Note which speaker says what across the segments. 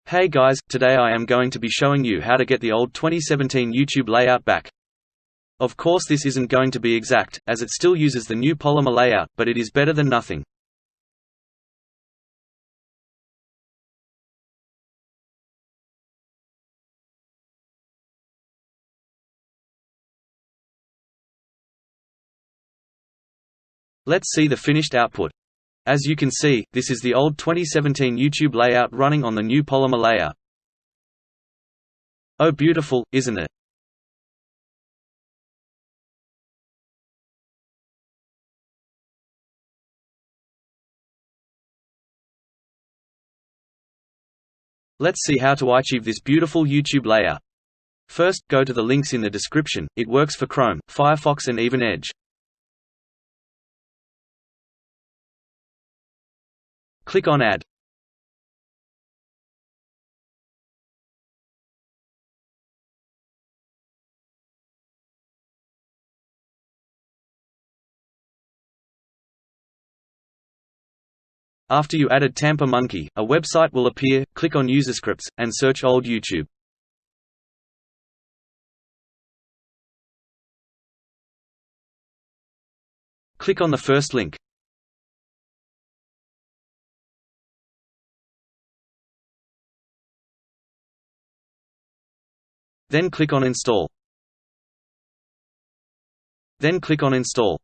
Speaker 1: Hey guys, today I am going to be showing you how to get the old 2017 YouTube layout back. Of course this isn't going to be exact, as it still uses the new Polymer layout, but it is better than nothing. Let's see the finished output. As you can see, this is the old 2017 YouTube layout running on the new Polymer layout. Oh beautiful, isn't it? Let's see how to achieve this beautiful YouTube layout. First, go to the links in the description. It works for Chrome, Firefox and even Edge. Click on Add. After you added Tamper Monkey, a website will appear. Click on Userscripts, and search Old YouTube. Click on the first link. Then click on Install. Then click on Install.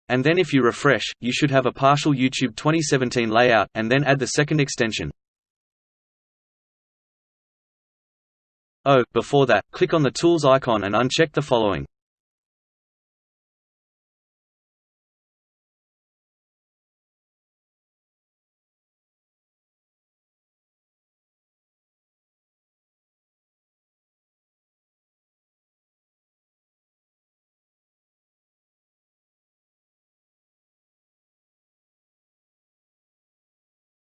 Speaker 1: And then if you refresh, you should have a partial YouTube 2017 layout, and then add the second extension. Oh, before that, click on the Tools icon and uncheck the following.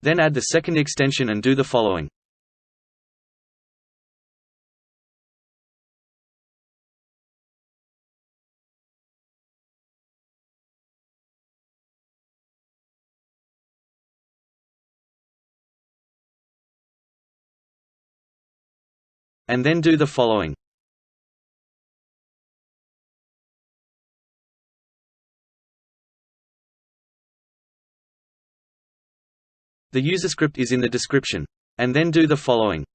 Speaker 1: Then add the second extension and do the following. And then do the following. The user script is in the description. And then do the following.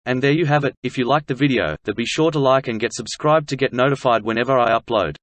Speaker 1: And there you have it. If you liked the video, then be sure to like and get subscribed to get notified whenever I upload.